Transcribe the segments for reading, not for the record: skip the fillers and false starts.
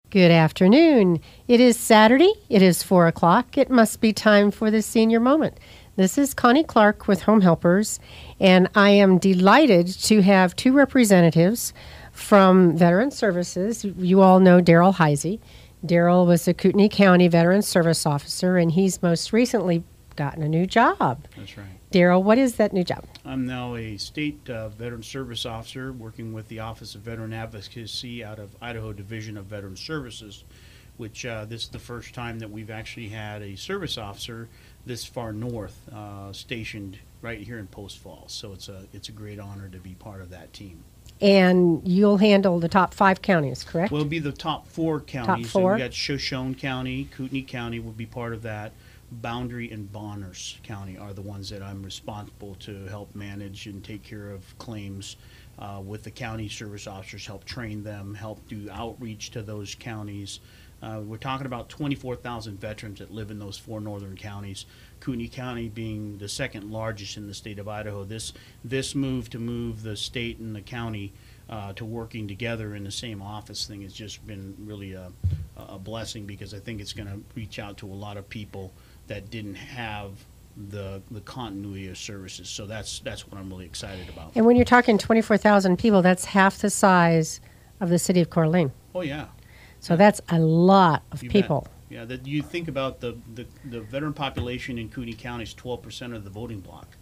Good afternoon. It is Saturday. It is 4 o'clock. It must be time for the senior moment. This is Connie Clark with Home Helpers, and I am delighted to have two representatives from Veteran Services. You all know Darryl Heisey. Darryl was a Kootenai County Veteran Service Officer, and he's most recently gotten a new job. That's right. Darryl, what is that new job? I'm now a state veteran service officer working with the Office of Veteran Advocacy out of Idaho Division of Veteran Services, which this is the first time that we've actually had a service officer this far north stationed right here in Post Falls. So it's a great honor to be part of that team. And you'll handle the top 5 counties, correct? We'll be the top 4 counties. Top 4? So we got Shoshone County, Kootenai County will be part of that. Boundary and Bonners County are the ones that I'm responsible to help manage and take care of claims with the county service officers, help train them, help do outreach to those counties. We're talking about 24,000 veterans that live in those 4 northern counties. Kootenai County being the second largest in the state of Idaho. This move to move the state and the county to working together in the same office thing has just been really a blessing, because I think it's going to reach out to a lot of people that didn't have the continuity of services. So that's what I'm really excited about. And when you're talking 24,000 people, that's half the size of the city of Coeur d'Alene. Oh, yeah. So that's a lot of You people. bet. Yeah, that you think about the veteran population in Kootenai County is 12% of the voting block.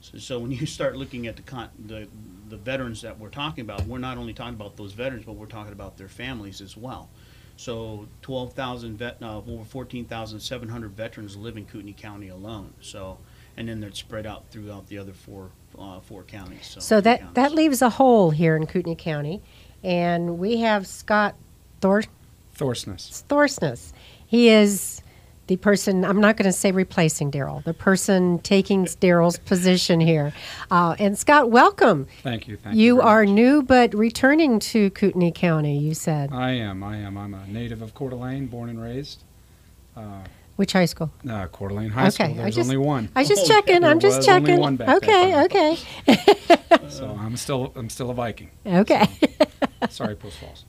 So when you start looking at the veterans that we're talking about, we're not only talking about those veterans, but we're talking about their families as well. So 12,000 over 14,700 veterans live in Kootenai County alone. So, and then they're spread out throughout the other four counties. So that leaves a hole here in Kootenai County, and we have Scott Thorsness. He is the person, I'm not going to say replacing Darryl, the person taking Darryl's position here. And Scott, welcome. Thank you. You are new but returning to Kootenai County, you said. I am. I'm a native of Coeur d'Alene, born and raised. Which high school? Coeur d'Alene High School. There's only one. I was just checking. I'm just checking. Only one back there. Okay. So I'm still a Viking. Okay. So, sorry, Post Falls.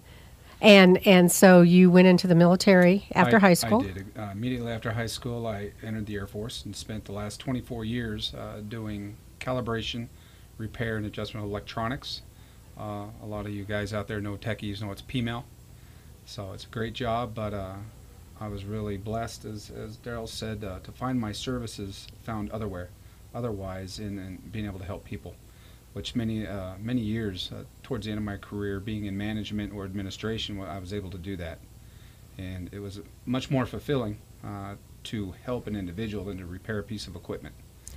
And so you went into the military after high school? I did. Immediately after high school, I entered the Air Force and spent the last 24 years doing calibration, repair, and adjustment of electronics. A lot of you guys out there know techies, know it's PMEL. So it's a great job, but I was really blessed, as Darryl said, to find my services found otherwise in being able to help people, which many years towards the end of my career, being in management or administration, I was able to do that. And it was much more fulfilling to help an individual than to repair a piece of equipment.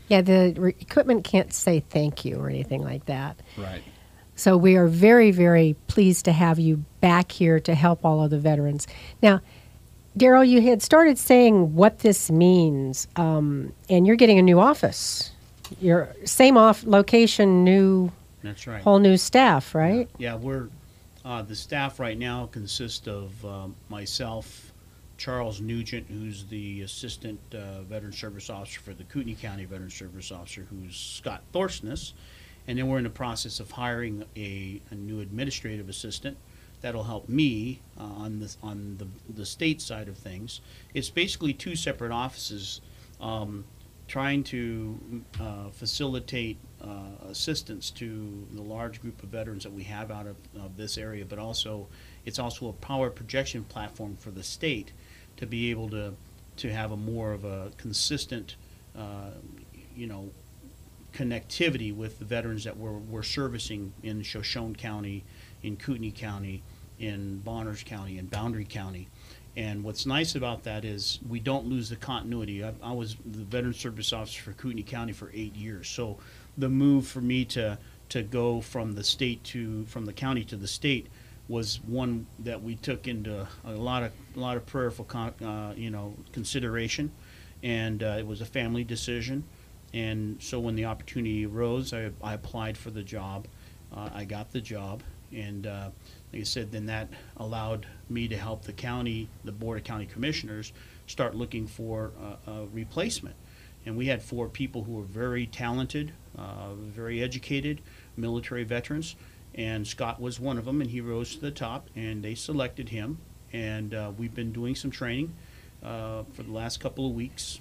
Yeah, the equipment can't say thank you or anything like that. Right. So we are very, very pleased to have you back here to help all of the veterans. Now, Darryl, you had started saying what this means, and you're getting a new office. Your same location, new. That's right. Whole new staff, right? Yeah, we're the staff right now consists of myself, Charles Nugent, who's the assistant veteran service officer for the Kootenai County Veteran Service Officer, who's Scott Thorsness, and then we're in the process of hiring a new administrative assistant that'll help me on the state side of things. It's basically 2 separate offices. Trying to facilitate assistance to the large group of veterans that we have out of this area, but also it's also a power projection platform for the state to be able to have a more of a consistent connectivity with the veterans that we're servicing in Shoshone County, in Kootenai County, in Bonners County, and Boundary County. And what's nice about that is we don't lose the continuity. I was the Veteran Service Officer for Kootenai County for 8 years. So the move for me to go from the county to the state was one that we took into a lot of prayerful consideration, and it was a family decision. And so when the opportunity arose, I applied for the job. I got the job, and like I said, then that allowed me to help the Board of County Commissioners, start looking for a replacement. And we had 4 people who were very talented, very educated, military veterans, and Scott was one of them, and he rose to the top, and they selected him. and we've been doing some training for the last couple of weeks.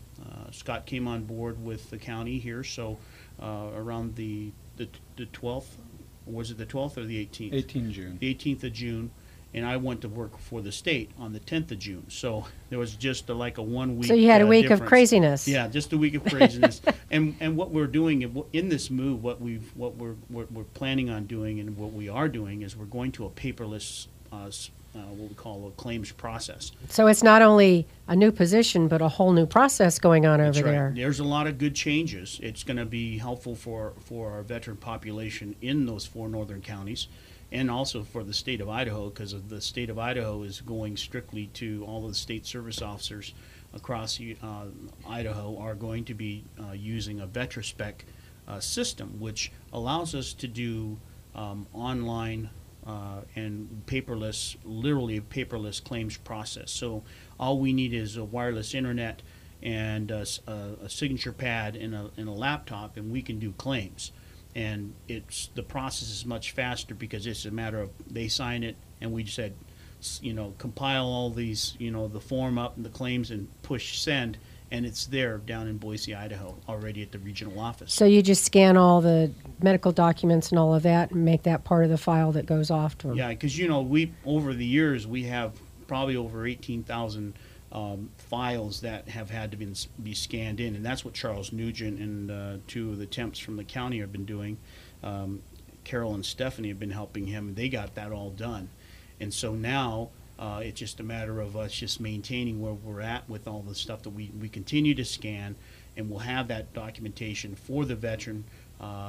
Scott came on board with the county here, so around the 12th, was it the 12th or the 18th? 18 June. The 18th of June, and I went to work for the state on the 10th of June. So there was just like a 1 week. So you had a week difference. of craziness. Yeah, just a week of craziness. and what we're doing in this move, what we're planning on doing, and what we are doing is we're going to a paperless what we call a claims process. So it's not only a new position, but a whole new process going on over there. There's a lot of good changes. It's going to be helpful for our veteran population in those 4 northern counties, and also for the state of Idaho, because the state of Idaho is going strictly to all of the state service officers across Idaho are going to be using a VetraSpec system, which allows us to do online and paperless, literally a paperless claims process. So all we need is a wireless internet and a signature pad and a laptop, and we can do claims. And the process is much faster because it's a matter of they sign it, and we said, compile all these, the form up and the claims and push send, and it's there down in Boise, Idaho, already at the regional office. So you just scan all the medical documents and all of that and make that part of the file that goes off to them. Yeah, because, we over the years, we have probably over 18,000 files that have had to be scanned in, and that's what Charles Nugent and 2 of the temps from the county have been doing. Carol and Stephanie have been helping him, and they got that all done. And so now it's just a matter of us just maintaining where we're at with all the stuff that we continue to scan, and we'll have that documentation for the veteran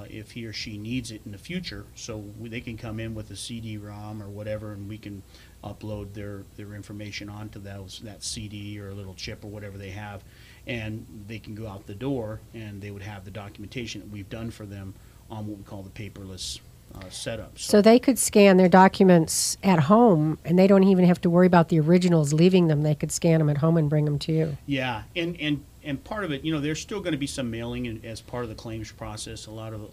if he or she needs it in the future, so they can come in with a CD-ROM or whatever, and we can upload their information onto that CD or a little chip or whatever they have, and they can go out the door and they would have the documentation that we've done for them on what we call the paperless setup. So they could scan their documents at home, and they don't even have to worry about the originals leaving them. They could scan them at home and bring them to you. Yeah, and part of it, there's still going to be some mailing as part of the claims process.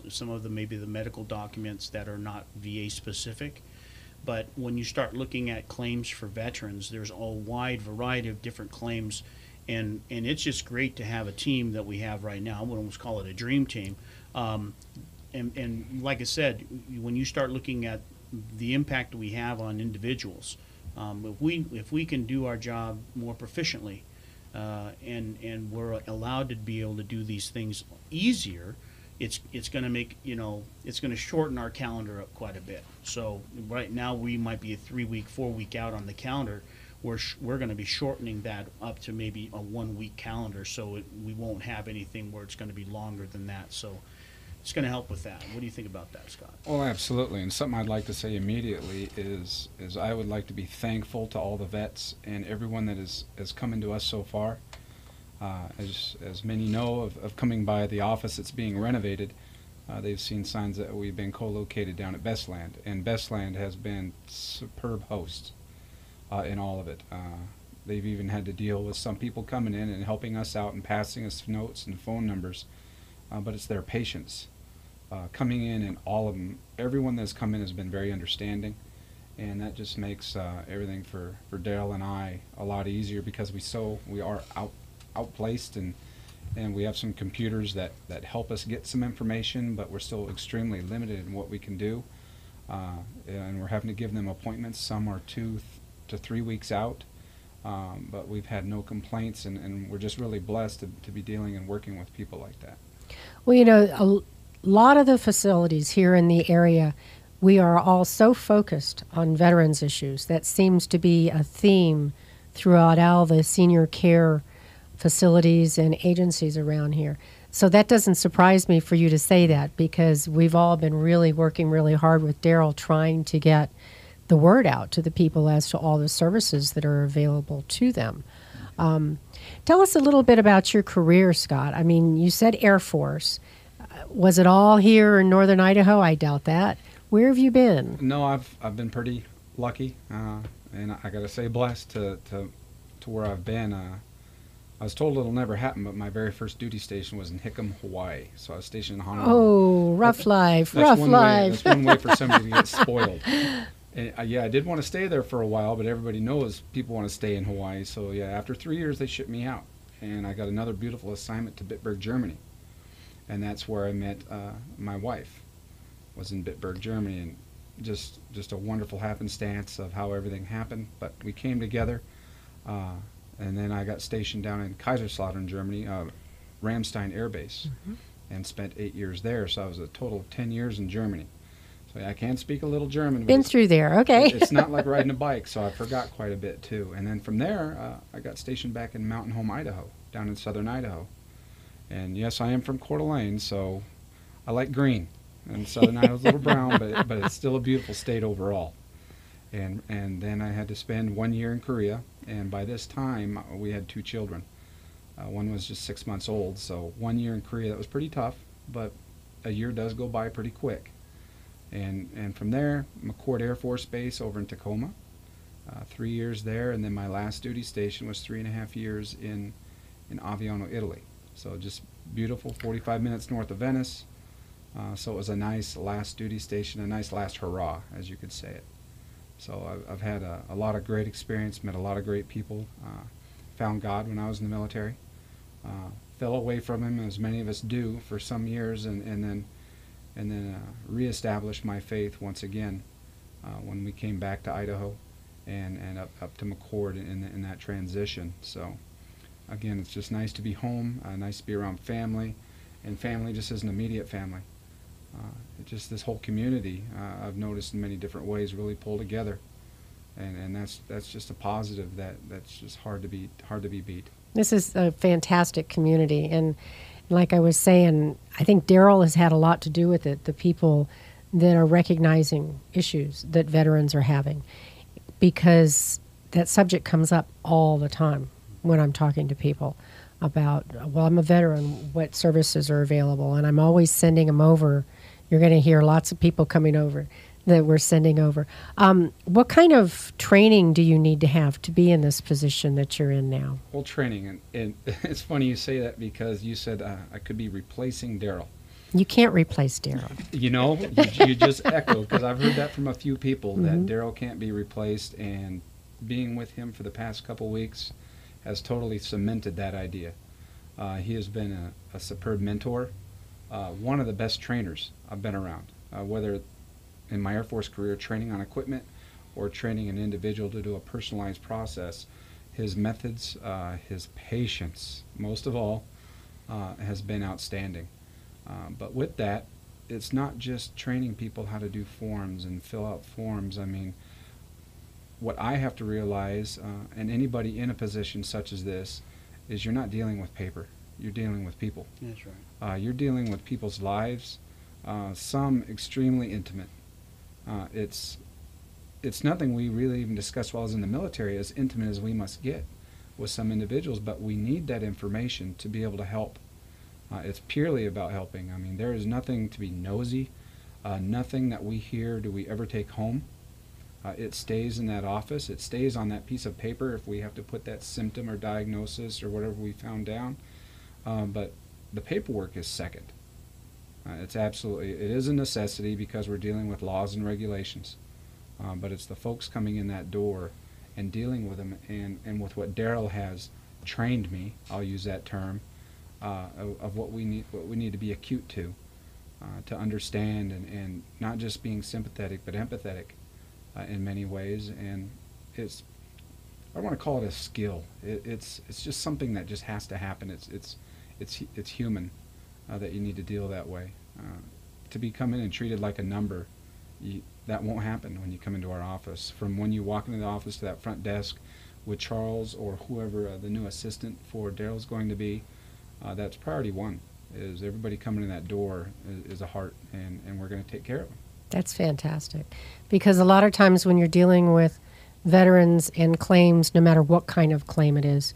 Some of them maybe the medical documents that are not VA specific. But when you start looking at claims for veterans, there's a wide variety of different claims, and it's just great to have a team that we have right now. I would almost call it a dream team. And like I said, when you start looking at the impact we have on individuals, if we can do our job more proficiently, and we're allowed to be able to do these things easier, it's going to make it's going to shorten our calendar up quite a bit. So right now we might be a 3-week, 4-week out on the calendar. We're going to be shortening that up to maybe a 1-week calendar, so we won't have anything where it's going to be longer than that. So it's going to help with that. What do you think about that, Scott? Well, absolutely. And something I'd like to say immediately is I would like to be thankful to all the vets and everyone that has come into us so far. As many know of coming by the office that's being renovated, they've seen signs that we've been co-located down at Bestland, and Bestland has been superb hosts in all of it. They've even had to deal with some people coming in and helping us out and passing us notes and phone numbers, but it's their patience coming in, and all of them, everyone that's come in has been very understanding, and that just makes everything for Darryl and I a lot easier, because we are outplaced, and we have some computers that help us get some information, but we're still extremely limited in what we can do, and we're having to give them appointments. Some are 2 to 3 weeks out, but we've had no complaints, and we're just really blessed to be dealing and working with people like that. Well, a lot of the facilities here in the area, we are all so focused on veterans issues. That seems to be a theme throughout all the senior care facilities and agencies around here. So that doesn't surprise me for you to say that, because we've all been really working really hard with Darryl trying to get the word out to the people as to all the services that are available to them. Tell us a little bit about your career, Scott. I mean, you said Air Force. Was it all here in northern Idaho? I doubt that. Where have you been? No, I've been pretty lucky, and I got to say blessed to where I've been. I was told it'll never happen, but my very first duty station was in Hickam, Hawaii. So I was stationed in Honolulu. Oh, rough life, rough life. That's one way for somebody to get spoiled. And, yeah, I did want to stay there for a while, but everybody knows people want to stay in Hawaii. So yeah, after 3 years, they shipped me out, and I got another beautiful assignment to Bitburg, Germany, and that's where I met my wife. Was in Bitburg, Germany, and just a wonderful happenstance of how everything happened. But we came together, and then I got stationed down in Kaiserslautern, Germany, Ramstein Air Base, and spent 8 years there. So I was a total of 10 years in Germany. So yeah, I can speak a little German. But Been through there, okay. It's not like riding a bike, so I forgot quite a bit too. And then from there, I got stationed back in Mountain Home, Idaho, down in southern Idaho. And yes, I am from Coeur d'Alene, so I like green. And southern Idaho's a little brown, but it's still a beautiful state overall. And then I had to spend 1 year in Korea, and by this time we had 2 children. One was just 6 months old, so 1 year in Korea, that was pretty tough, but a year does go by pretty quick. And from there, McCord Air Force Base over in Tacoma, 3 years there, and then my last duty station was 3.5 years in Aviano, Italy. So just beautiful, 45 minutes north of Venice. So it was a nice last duty station, a nice last hurrah, as you could say it. So I've had a lot of great experience, met a lot of great people, found God when I was in the military, fell away from Him, as many of us do, for some years, and then reestablished my faith once again when we came back to Idaho and up to McCord in that transition. So again, it's just nice to be home, nice to be around family, and family just as an immediate family. Just this whole community, I've noticed in many different ways, really pull together, and that's just a positive that's just hard to beat. This is a fantastic community, and like I was saying, I think Darryl has had a lot to do with it, the people that are recognizing issues that veterans are having, because that subject comes up all the time when I'm talking to people about, well, I'm a veteran, what services are available, and I'm always sending them over. You're going to hear lots of people coming over that we're sending over. What kind of training do you need to have to be in this position that you're in now? Well, training, and it's funny you say that because you said I could be replacing Darryl. You can't replace Darryl. You know, you just echoed, because I've heard that from a few people, that Darryl can't be replaced, and being with him for the past couple weeks has totally cemented that idea. He has been a superb mentor, one of the best trainers I've been around, whether in my Air Force career training on equipment or training an individual to do a personalized process. His methods, his patience, most of all, has been outstanding. But with that, it's not just training people how to do forms and fill out forms. I mean, what I have to realize, and anybody in a position such as this, is you're not dealing with paper. You're dealing with people. That's right. You're dealing with people's lives, some extremely intimate. It's nothing we really even discuss while I was in the military, as intimate as we must get with some individuals, but we need that information to be able to help. It's purely about helping. I mean, there is nothing to be nosy, nothing that we hear do we ever take home. It stays in that office. It stays on that piece of paper if we have to put that symptom or diagnosis or whatever we found down. But the paperwork is second. It is a necessity because we're dealing with laws and regulations. But it's the folks coming in that door and dealing with them, and with what Darryl has trained me, I'll use that term, of what we need to be acute to understand, and not just being sympathetic but empathetic in many ways. And I don't want to call it a skill. It's just something that just has to happen. It's human that you need to deal that way. To be come in and treated like a number, that won't happen when you come into our office. From when you walk into the office to that front desk with Charles or whoever the new assistant for Darryl's going to be, that's priority one. Is everybody coming in that door is a heart, and we're going to take care of them. That's fantastic, because a lot of times when you're dealing with veterans and claims, no matter what kind of claim it is,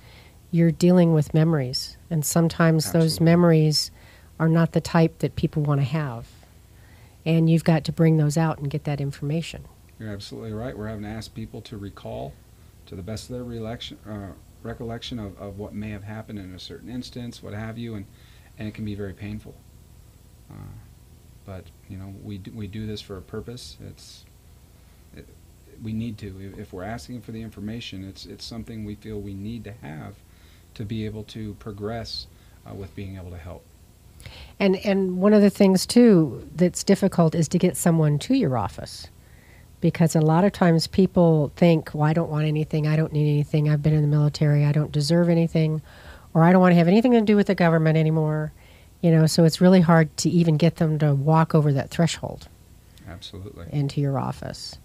you're dealing with memories, and sometimes Absolutely. Those memories are not the type that people want to have, and you've got to bring those out and get that information. You're absolutely right. We're having to ask people to recall, to the best of their recollection of what may have happened in a certain instance, what have you, and it can be very painful. But we do this for a purpose. we need to. If we're asking for the information, it's something we feel we need to have to be able to progress with being able to help. And one of the things too that's difficult is to get someone to your office, because a lot of times people think, well, I don't want anything, I don't need anything, I've been in the military, I don't deserve anything, or I don't want to have anything to do with the government anymore. So it's really hard to even get them to walk over that threshold Absolutely. into your office.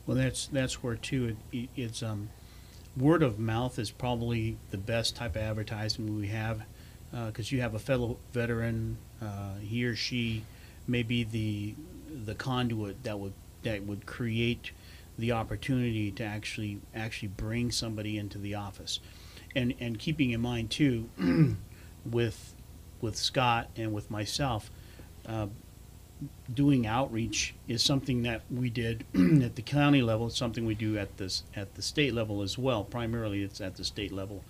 Well, that's where too it's word of mouth is probably the best type of advertising we have, because you have a fellow veteran, he or she may be the conduit that would create the opportunity to actually bring somebody into the office, and keeping in mind too, with Scott and with myself, doing outreach is something that we did at the county level. It's something we do at the state level as well. Primarily, it's at the state level,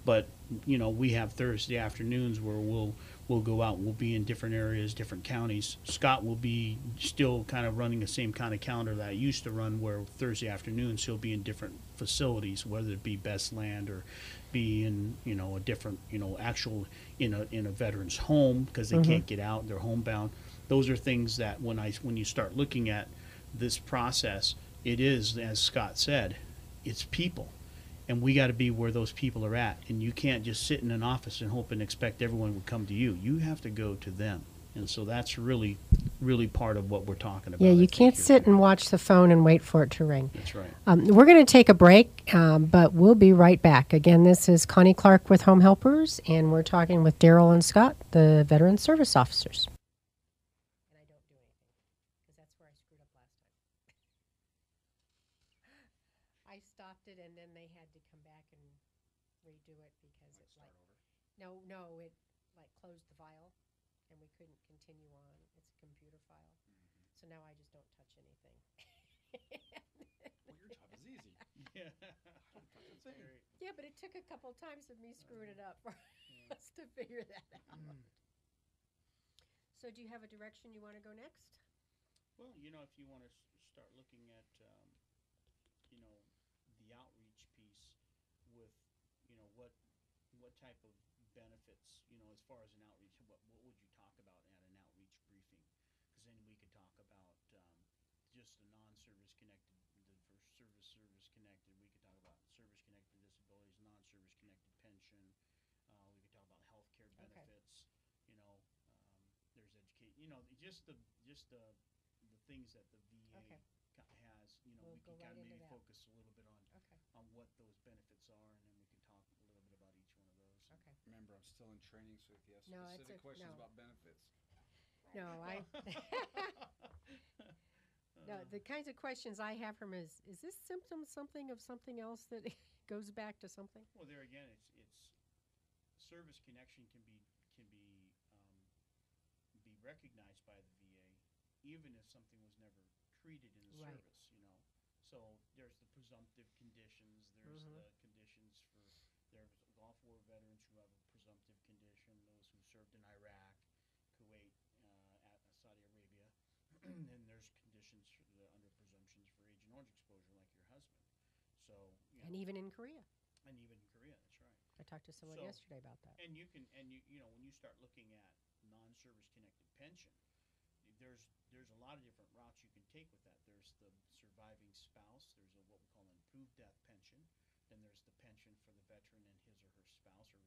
but we have Thursday afternoons where we'll go out. We'll be in different areas, different counties. Scott will be still kind of running the same kind of calendar that I used to run, where Thursday afternoons he'll be in different facilities, whether it be Best Land or be in a different actual in a veteran's home because they can't get out, they're homebound. Those are things that when you start looking at this process, it is, as Scott said, it's people. And we got to be where those people are at. And you can't just sit in an office and hope and expect everyone would come to you. You have to go to them. And so that's really, really part of what we're talking about. Yeah, you can't sit and watch the phone and wait for it to ring. That's right. We're going to take a break, but we'll be right back. Again, this is Connie Clark with Home Helpers, and we're talking with Darryl and Scott, the Veteran Service Officers. And I don't do anything, because that's where I screwed up last time. I stopped it, and then they had to come back and redo it because it no, it closed the file, and we couldn't continue on. It's a computer file, so now I just don't touch anything. Well, your job is easy. Yeah. Yeah, but it took a couple times of me screwing it up for us to figure that out. So do you have a direction you want to go next? Well, if you want to start looking at, the outreach piece with, what type of benefits, as far as an outreach, what would you talk about at an outreach briefing? Because then we could talk about just the non-service connected, the service connected. We could talk about service connected disabilities, non-service connected pension. We could talk about healthcare benefits. There's education. Just the things that the VA has. We'll we go can right kind of into maybe that. focus a little bit on what those benefits are, and then we can talk a little bit about each one of those. Okay. Remember, I'm still in training, so if you have No, it's specific questions no. about benefits. No, no, the kinds of questions I have from is this symptom something of something else that goes back to something? Well, there again, it's service connection can be recognized by the VA, even if something was never treated in the Right. service. So there's the presumptive conditions. There's the conditions for there's Gulf War veterans who have a presumptive condition. Those who served in Iraq, Kuwait, Saudi Arabia, and there's conditions under presumptions for Agent Orange exposure, like your husband. So And even in Korea. and even in Korea, that's right. I talked to someone yesterday about that. And you when you start looking at non-service connected pension, there's a lot of different routes you can take with that. There's the surviving spouse. There's what we call an improved death pension. Then there's the pension for the veteran and his or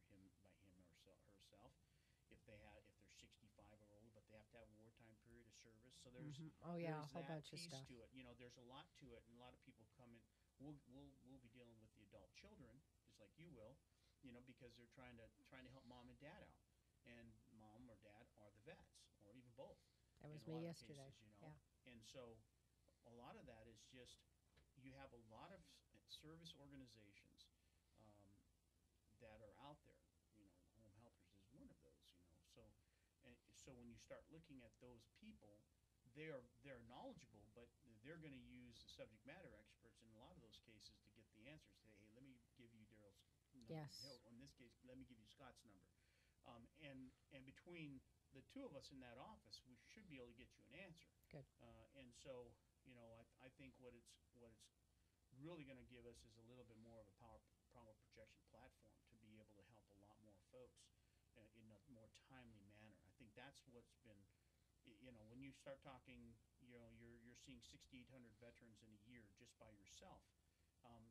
her spouse, or herself, if they're 65 or older, but they have to have a wartime period of service. So there's Oh yeah, a there's whole that bunch of piece stuff. to it. There's a lot to it, and a lot of people come in. We'll be dealing with the adult children, just like you will, because they're trying to help mom and dad out, and mom or dad are the vets, or even both. That was In a me lot of yesterday. cases, Yeah. And so a lot of that is just you have a lot of service organizations that are out there. Home Helpers is one of those. So when you start looking at those people, they're knowledgeable, but they're going to use the subject matter experts in a lot of those cases to get the answers. Say, hey, let me give you Darryl's number. Yes. In this case, let me give you Scott's number. And between the two of us in that office, we should be able to get you an answer. Good. And so, I think what it's really going to give us is a little bit more of a power projection platform to be able to help a lot more folks in a more timely manner. I think that's what's been, when you start talking, you're seeing 6,800 veterans in a year just by yourself.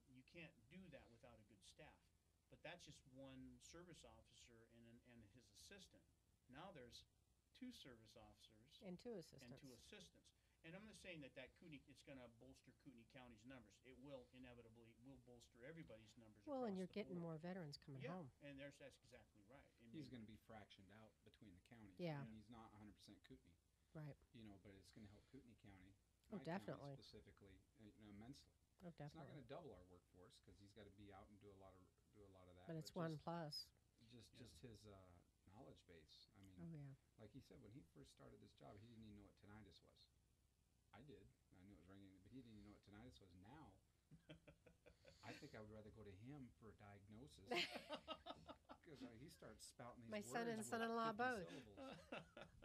You can't do that without a good staff. But that's just one service officer and his assistant. Now there's two service officers And two assistants. and two assistants. And I'm not saying that it's going to bolster Kootenai County's numbers. It will inevitably bolster everybody's numbers. Well, and across you're the getting board. more veterans coming Yeah, home. and that's exactly right. And He's going to be fractioned out between the counties. Yeah. I mean, he's not 100% Kootenai, Right. but it's going to help Kootenai County, Oh, my county definitely. specifically, immensely. Oh, It's not going definitely. to double our workforce because he's got to be out and do a lot of that. But it's one plus. Just his knowledge base. I mean, Oh, yeah. like he said, when he first started this job, he didn't even know what tinnitus was. I did. I knew it was ringing, but he didn't even know what tinnitus was. Now, I think I would rather go to him for a diagnosis because he starts spouting these My words. son and with son-in-law 50 both. syllables.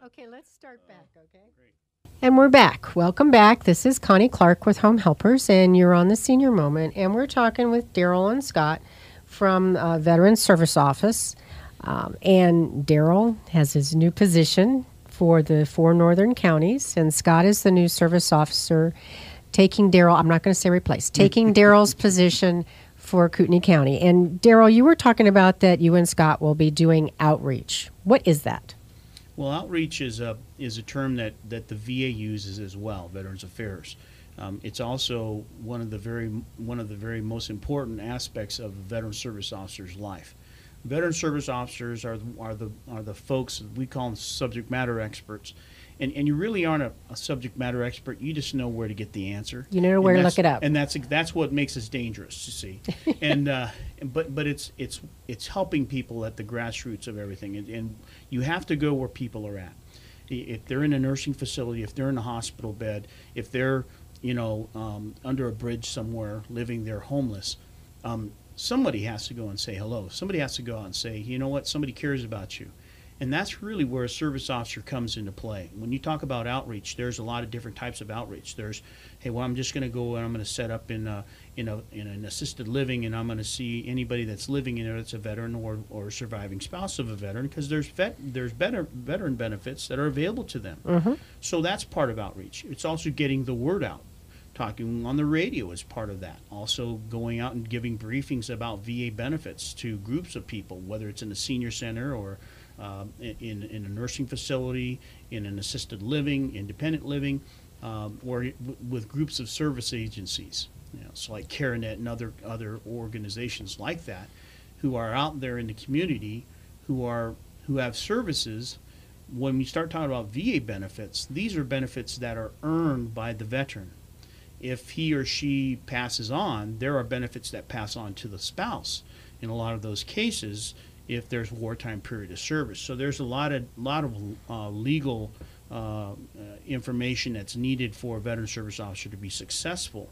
Okay, let's start back, okay? Great. And we're back. Welcome back. This is Connie Clark with Home Helpers, and you're on the Senior Moment. And we're talking with Darryl and Scott from Veteran Service Office. And Darryl has his new position for the 4 northern counties, and Scott is the new service officer taking Darryl, I'm not going to say replace, taking Darryl's position for Kootenai County. And Darryl, you were talking about that you and Scott will be doing outreach. What is that? Well, outreach is a term that the VA uses as well, Veterans Affairs. It's also one of the very most important aspects of a veteran service officer's life. Veteran service officers are the folks we call them subject matter experts, and you really aren't a subject matter expert. You just know where to get the answer. You know where to look it up, and that's what makes us dangerous. You see, and but it's helping people at the grassroots of everything, and you have to go where people are at. If they're in a nursing facility, if they're in a hospital bed, if they're under a bridge somewhere living there homeless. Somebody has to go and say hello. Somebody has to go out and say, you know what, somebody cares about you. And that's really where a service officer comes into play. When you talk about outreach, there's a lot of different types of outreach. There's, hey, well, I'm just going to go and I'm going to set up in an assisted living, and I'm going to see anybody that's living in there that's a veteran or surviving spouse of a veteran, because there's veteran benefits that are available to them. Mm-hmm. So that's part of outreach. It's also getting the word out. Talking on the radio is part of that. Also going out and giving briefings about VA benefits to groups of people, whether it's in a senior center or in a nursing facility, in an assisted living, independent living, or with groups of service agencies. So like CareNet and other organizations like that, who are out there in the community, who have services. When we start talking about VA benefits, these are benefits that are earned by the veteran. If he or she passes on, there are benefits that pass on to the spouse in a lot of those cases if there's wartime period of service. So there's a lot of legal information that's needed for a veteran service officer to be successful.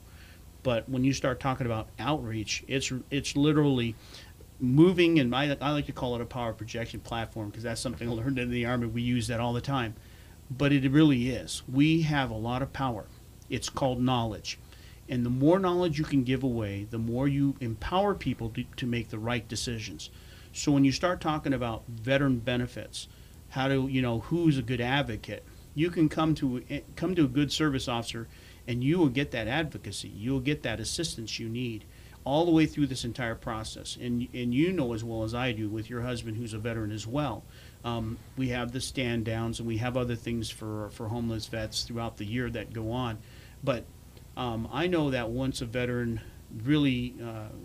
But when you start talking about outreach, it's literally moving, and I like to call it a power projection platform because that's something I learned in the Army. We use that all the time. But it really is. We have a lot of power. It's called knowledge. And the more knowledge you can give away, the more you empower people to make the right decisions. So when you start talking about veteran benefits, who's a good advocate, you can come to a good service officer and you will get that advocacy. You'll get that assistance you need all the way through this entire process. And you know as well as I do with your husband who's a veteran as well. We have the stand downs and we have other things for homeless vets throughout the year that go on. But I know that once a veteran really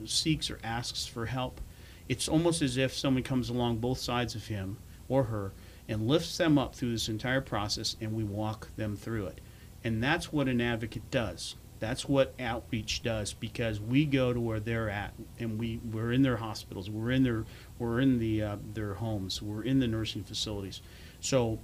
seeks or asks for help, it's almost as if someone comes along both sides of him or her and lifts them up through this entire process, and we walk them through it. And that's what an advocate does. That's what outreach does, because we go to where they're at, and we're in their hospitals, we're in their homes, we're in the nursing facilities. So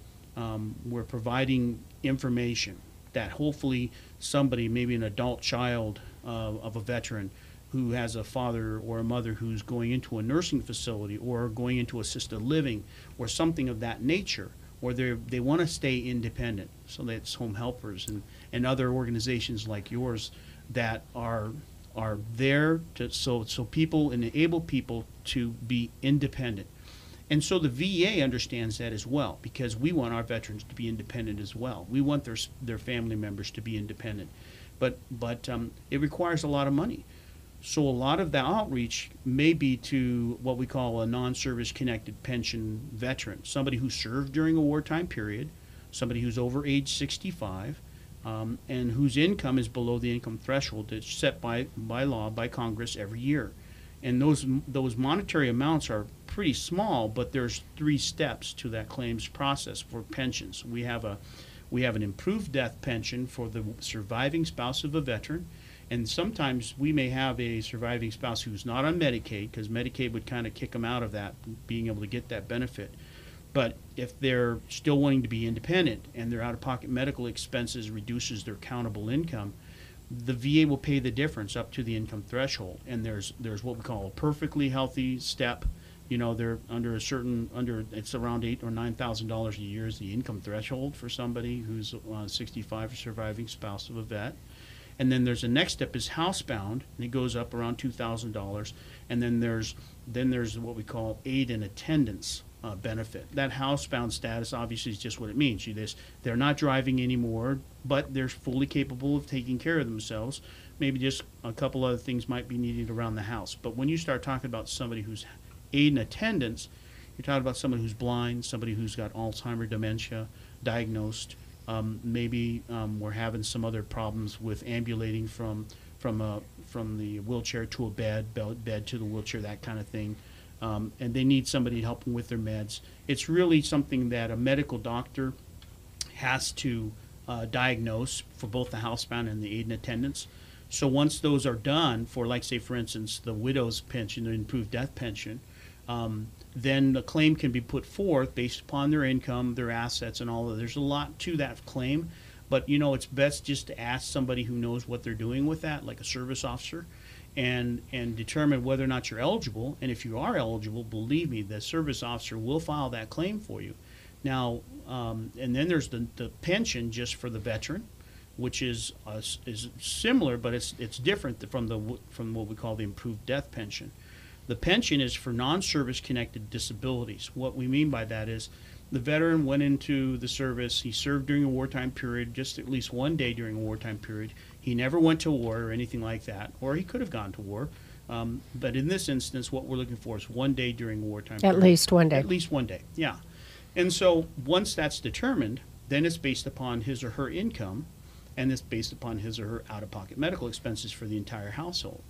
we're providing information that hopefully somebody, maybe an adult child of a veteran who has a father or a mother who's going into a nursing facility or going into assisted living or something of that nature, or they want to stay independent. So that's Home Helpers and other organizations like yours that are are there to so people enable people to be independent. And so the VA understands that as well, because we want our veterans to be independent as well. We want their family members to be independent, but it requires a lot of money. So a lot of the outreach may be to what we call a non-service connected pension veteran, somebody who served during a wartime period, somebody who's over age 65, and whose income is below the income threshold that's set by law, by Congress every year. And those monetary amounts are pretty small, but there's 3 steps to that claims process for pensions. We have an improved death pension for the surviving spouse of a veteran. And sometimes we may have a surviving spouse who's not on Medicaid, because Medicaid would kind of kick them out of that, being able to get that benefit. But if they're still wanting to be independent and their out-of-pocket medical expenses reduces their countable income, the VA will pay the difference up to the income threshold. And there's what we call a perfectly healthy step. You know, they're under it's around $8,000 or $9,000 a year is the income threshold for somebody who's 65 or surviving spouse of a vet. And then there's the next step is housebound, and it goes up around $2,000. And then there's what we call aid and attendance benefit. That housebound status obviously is just what it means. They're not driving anymore, but they're fully capable of taking care of themselves. Maybe just a couple other things might be needed around the house. But when you start talking about somebody who's aid and attendance, you're talking about somebody who's blind, somebody who's got Alzheimer's, dementia diagnosed. Maybe we're having some other problems with ambulating from the wheelchair to a bed to the wheelchair, that kind of thing. And they need somebody to help them with their meds. It's really something that a medical doctor has to diagnose for both the housebound and the aid and attendance. So once those are done for, like, say, for instance, the widow's pension, the improved death pension, then the claim can be put forth based upon their income, their assets, and all that. There's a lot to that claim, but it's best just to ask somebody who knows what they're doing with that, like a service officer, and determine whether or not you're eligible. And if you are eligible, believe me, the service officer will file that claim for you. Now, and then there's the pension just for the veteran, which is similar, but it's different from what we call the improved death pension. The pension is for non-service connected disabilities. What we mean by that is the veteran went into the service, he served during a wartime period, just at least one day during a wartime period. He never went to war or anything like that, or he could have gone to war. But in this instance, what we're looking for is 1 day during a wartime period. At least 1 day. At least 1 day, yeah. And so once that's determined, then it's based upon his or her income, and it's based upon his or her out-of-pocket medical expenses for the entire household.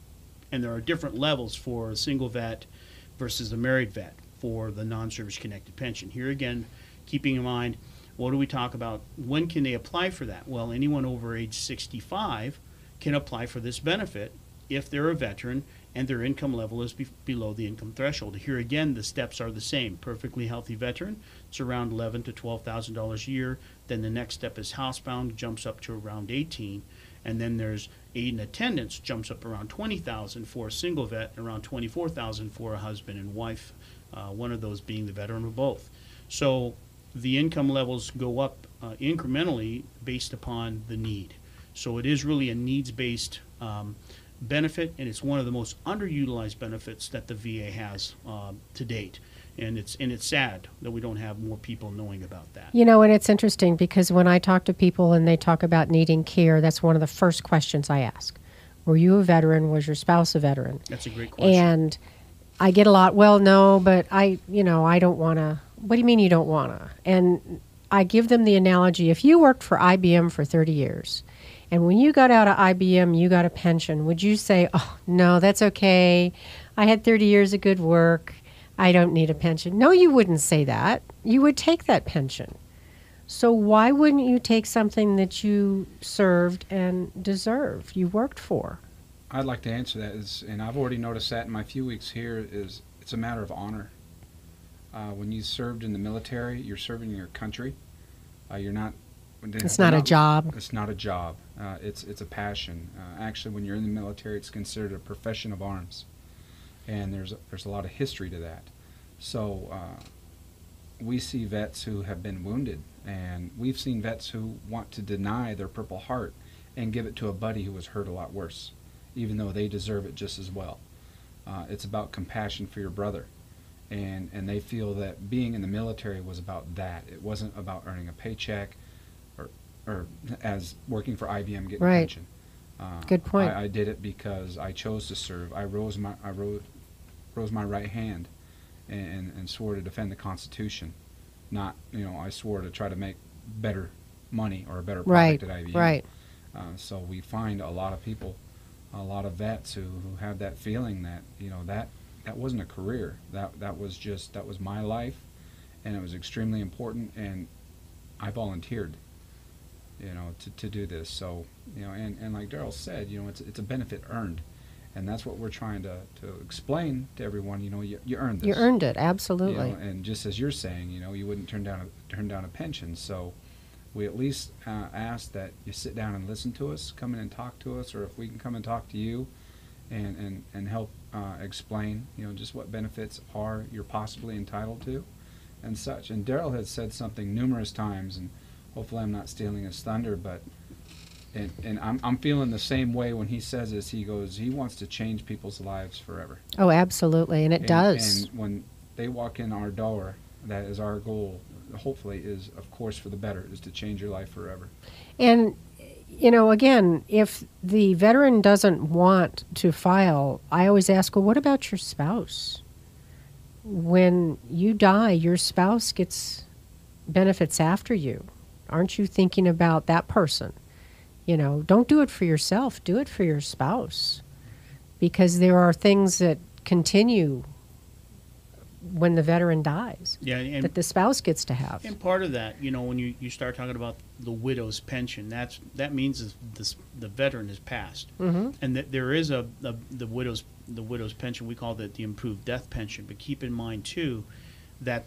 And there are different levels for a single vet versus a married vet for the non-service connected pension. Here again, keeping in mind, what do we talk about? When can they apply for that? Well, anyone over age 65 can apply for this benefit if they're a veteran and their income level is below the income threshold. Here again, the steps are the same. Perfectly healthy veteran, it's around $11,000 to $12,000 a year. Then the next step is housebound, jumps up to around $18,000. And then there's aid and attendance, jumps up around $20,000 for a single vet, around $24,000 for a husband and wife, one of those being the veteran of both. So the income levels go up incrementally based upon the need. So it is really a needs-based benefit, and it's one of the most underutilized benefits that the VA has to date. And it's sad that we don't have more people knowing about that. And it's interesting because when I talk to people and they talk about needing care, that's one of the first questions I ask. Were you a veteran? Was your spouse a veteran? That's a great question. And I get a lot, well, no, but I don't want to. What do you mean you don't want to? And I give them the analogy, if you worked for IBM for 30 years, and when you got out of IBM, you got a pension, would you say, oh, no, that's okay. I had 30 years of good work. I don't need a pension. No, you wouldn't say that. You would take that pension. So why wouldn't you take something that you served and deserved, you worked for? I'd like to answer that, and I've already noticed that in my few weeks here, is it's a matter of honor. When you served in the military, you're serving your country. You're not. It's not a job. It's not a job. It's a passion. Actually, when you're in the military, it's considered a profession of arms, and there's a lot of history to that. So we see vets who have been wounded, and we've seen vets who want to deny their Purple Heart and give it to a buddy who was hurt a lot worse. even though they deserve it just as well. It's about compassion for your brother. And they feel that being in the military was about that. It wasn't about earning a paycheck or as working for IBM getting a pension. Good point. I did it because I chose to serve. I rose my right hand and swore to defend the Constitution. Not, I swore to try to make better money or a better product at IBM. Right. So we find a lot of people, a lot of vets who have that feeling that, that wasn't a career. That was my life, and it was extremely important, and I volunteered, to do this. So, and like Darryl said, it's a benefit earned, and that's what we're trying to explain to everyone. You earned this. You earned it, absolutely. And just as you're saying, you wouldn't turn down a pension. So we at least ask that you sit down and listen to us, come in and talk to us, or if we can come and talk to you and help explain, just what benefits you're possibly entitled to and such. And Darryl has said something numerous times, and hopefully I'm not stealing his thunder, but and I'm feeling the same way when he says this. He goes, he wants to change people's lives forever. Oh, absolutely, and it does. And when they walk in our door, that is our goal, hopefully, is, of course, for the better, is to change your life forever. And again, if the veteran doesn't want to file, I always ask, well, what about your spouse? When you die, your spouse gets benefits after you. Aren't you thinking about that person? Don't do it for yourself. Do it for your spouse. Because there are things that continue when the veteran dies, that the spouse gets to have. And part of that, when you start talking about the widow's pension, that means the veteran has passed, and that there is the widow's pension. We call that the improved death pension. But keep in mind too that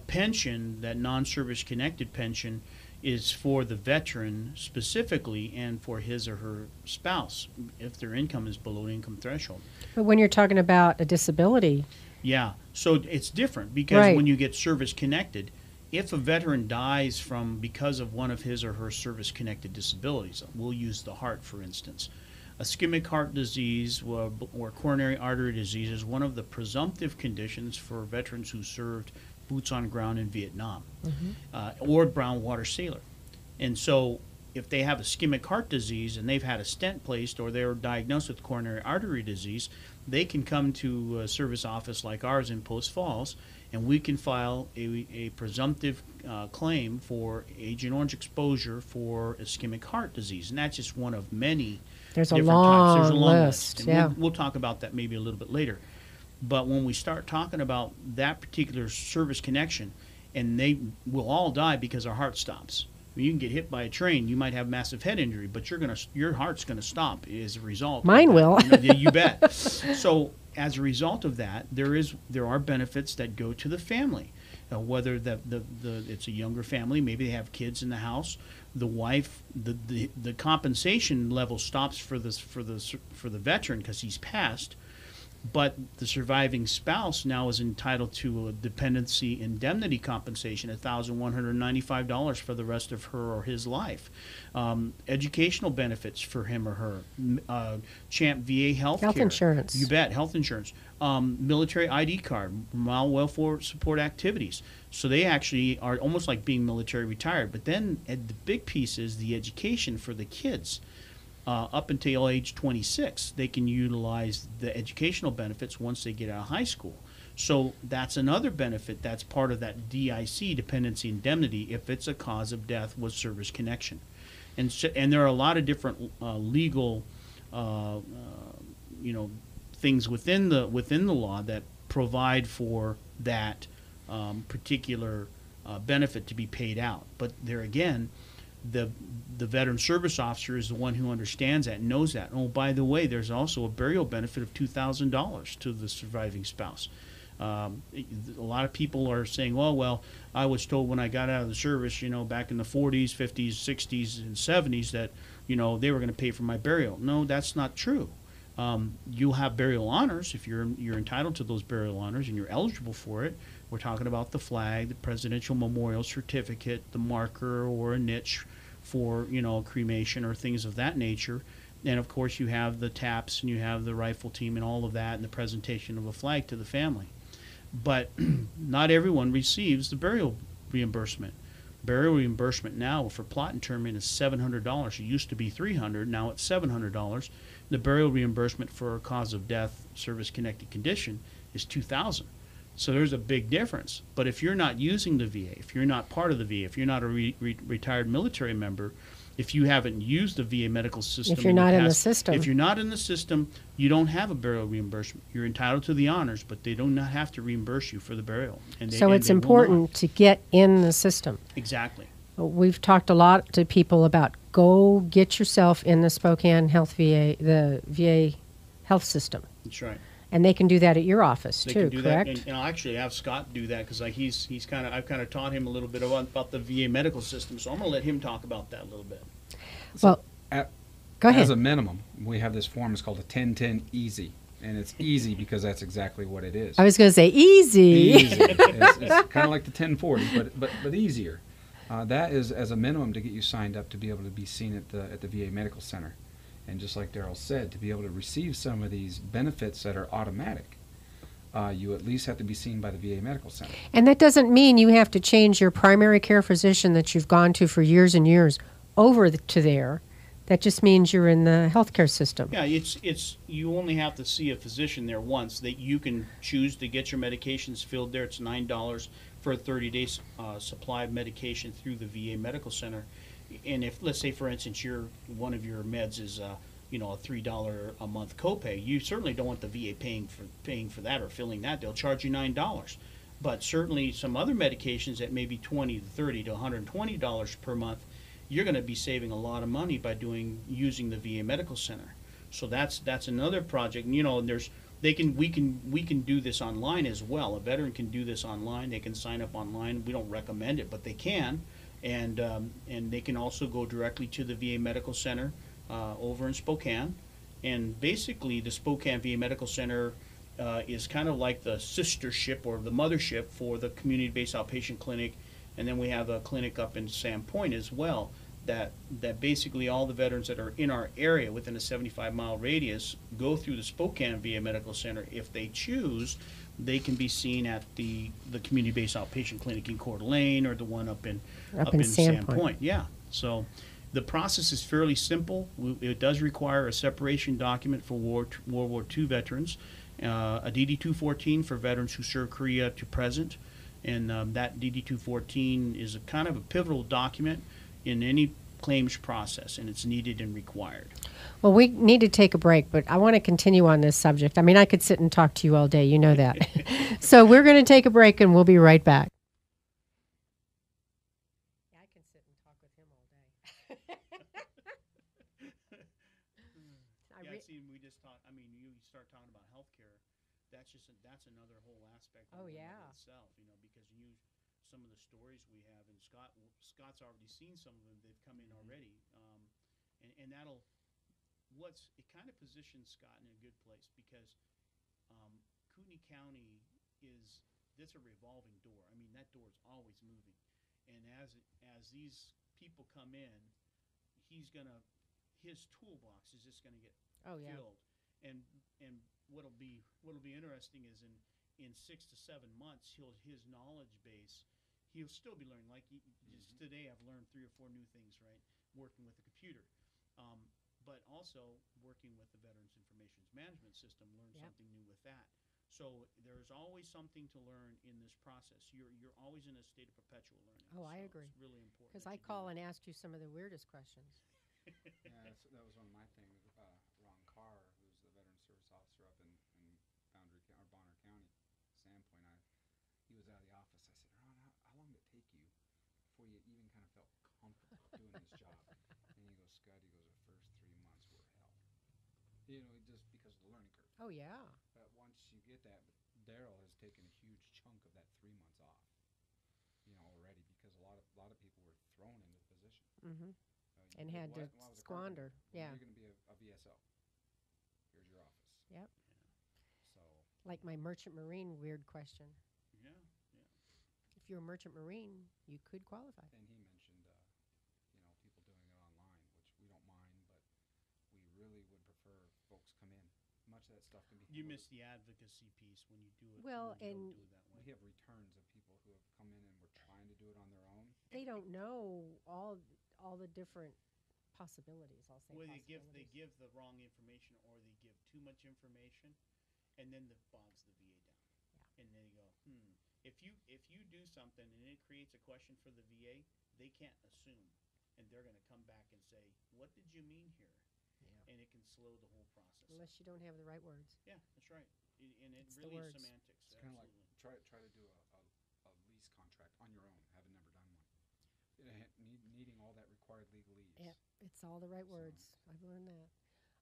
pension, that non-service connected pension, is for the veteran specifically and for his or her spouse if their income is below income threshold. But when you're talking about a disability. Yeah, so it's different because when you get service connected, if a veteran dies because of one of his or her service connected disabilities, we'll use the heart for instance. Ischemic heart disease or coronary artery disease is one of the presumptive conditions for veterans who served boots on ground in Vietnam or brown water sailor. And so if they have ischemic heart disease and they've had a stent placed or they're diagnosed with coronary artery disease, they can come to a service office like ours in Post Falls, and we can file a presumptive claim for Agent Orange exposure for ischemic heart disease. And that's just one of many different types. There's a long list. And we'll talk about that maybe a little bit later. But when we start talking about that particular service connection, and they will all die because our heart stops. I mean, you can get hit by a train, you might have massive head injury, but your heart's going to stop as a result. Mine will. You bet. So as a result of that, there are benefits that go to the family. Whether it's a younger family, maybe they have kids in the house, the wife, the compensation level stops for the veteran because he's passed. But the surviving spouse now is entitled to a dependency indemnity compensation, $1,195 for the rest of her or his life. Educational benefits for him or her. Champ VA health insurance. You bet, health insurance. Military ID card, mild welfare support activities. So they actually are almost like being military retired. But then the big piece is the education for the kids. Up until age 26, they can utilize the educational benefits once they get out of high school. So that's another benefit that's part of that DIC, dependency indemnity, if it's a cause of death with service connection. And there are a lot of different legal, things within the law that provide for that particular benefit to be paid out. But there again, the veteran service officer is the one who understands that and knows that. Oh, by the way, there's also a burial benefit of $2,000 to the surviving spouse. A lot of people are saying, well, I was told when I got out of the service, back in the 40s, 50s, 60s, and 70s that, they were going to pay for my burial. No, that's not true. You'll have burial honors if you're entitled to those burial honors and you're eligible for it. We're talking about the flag, the presidential memorial certificate, the marker or a niche for cremation or things of that nature. And of course, you have the taps and you have the rifle team and all of that, and the presentation of a flag to the family. But not everyone receives the burial reimbursement. Burial reimbursement now for plot interment is $700. It used to be $300. Now it's $700. The burial reimbursement for a cause of death, service-connected condition, is $2,000. So there's a big difference. But if you're not using the VA, if you're not part of the VA, if you're not a retired military member, if you haven't used the VA medical system, if you're not in the system, if you're not in the system, you don't have a burial reimbursement. You're entitled to the honors, but they do not have to reimburse you for the burial. So it's important to get in the system. Exactly. We've talked a lot to people about go get yourself in the Spokane the VA health system. That's right. And they can do that at your office They too, can do correct? that, and I'll actually have Scott do that because I've kind of taught him a little bit about the VA medical system. So I'm going to let him talk about that a little bit. Well, go ahead. As a minimum, we have this form. It's called a 1010 Easy, and it's easy because that's exactly what it is. I was going to say easy. Easy. It's kind of like the 1040, but easier. That is as a minimum to get you signed up to be able to be seen at the VA Medical Center. And just like Darryl said, to be able to receive some of these benefits that are automatic, you at least have to be seen by the VA Medical Center. And that doesn't mean you have to change your primary care physician that you've gone to for years and years over to there. That just means you're in the healthcare system. Yeah, it's you only have to see a physician there once. That you can choose to get your medications filled there. It's $9 for a 30-day supply of medication through the VA Medical Center. And if, let's say, for instance, one of your meds is a $3 a month copay, you certainly don't want the VA paying for that or filling that. They'll charge you $9. But certainly some other medications that may be $20 to $30 to $120 per month, you're going to be saving a lot of money by using the VA Medical Center. So that's another project. And we can do this online as well. A veteran can do this online. They can sign up online. We don't recommend it, but they can. And they can also go directly to the VA Medical Center over in Spokane. And basically, the Spokane VA Medical Center is kind of like the sistership or the mothership for the community-based outpatient clinic. And then we have a clinic up in Sandpoint as well that basically all the veterans that are in our area within a 75-mile radius go through the Spokane VA Medical Center. If they choose, they can be seen at the community-based outpatient clinic in Coeur d'Alene or the one up in Sandpoint. Yeah. So the process is fairly simple. It does require a separation document for World War II veterans, a DD-214 for veterans who served Korea to present, and that DD-214 is a kind of a pivotal document in any claims process, and it's needed and required. Well, we need to take a break, but I want to continue on this subject. I mean, I could sit and talk to you all day. You know that. So we're going to take a break, and we'll be right back. Yeah, I can sit and talk with him all day. See, we just talked. I mean, you start talking about healthcare. That's another whole aspect. Oh, yeah. Itself, because some of the stories we have, and Scott's already seen some of them. They've come in already, and it kind of positions Scott in a good place because Kootenai County that's a revolving door. I mean, that door is always moving, and as these people come in, his toolbox is just gonna get filled, and what'll be interesting is in 6 to 7 months his knowledge base. He'll still be learning. Like just today, I've learned 3 or 4 new things, right? Working with the computer, but also working with the Veterans Information Management System. Learn something new with that. So there's always something to learn in this process. You're always in a state of perpetual learning. Oh, I agree. It's really important. Because I call and ask you some of the weirdest questions. Yeah, that was one of my things. Ron Carr, who's the veteran service officer up in Bonner County, Sandpoint, he was out of the office. I said, Ron, how long did it take you before you even kind of felt comfortable doing this job? And he goes, Scott, the first 3 months were hell. Just because of the learning curve. Oh, yeah. But once you get that, Darryl has taken a huge chunk of that 3 months off, already because a lot of people were thrown into the position. Mm-hmm. And had to squander. Yeah. You're going to be a VSO. Here's your office. Yep. So. Like my merchant marine weird question. Yeah. If you're a merchant marine, you could qualify. And he mentioned, people doing it online, which we don't mind, but we really much of that stuff can be You handled. miss the advocacy piece when you do it. Well, when you and don't do it that way. We have returns of people who have come in and were trying to do it on their own. they don't know all the different possibilities. I'll say Well, possibilities. they give the wrong information, or they give too much information, and then that bogs the VA down. Yeah. And they go, if you do something and it creates a question for the VA, they can't assume, and they're going to come back and say, "What did you mean here?" Yeah. And it can slow the whole process. Unless you don't have the right words. Yeah, that's right. And it It's the really is words. semantics. It's kind of like Absolutely. try to do a lease contract on your own, having never done one. Needing all that required legalese. Yeah, it's all the right words. I've learned that.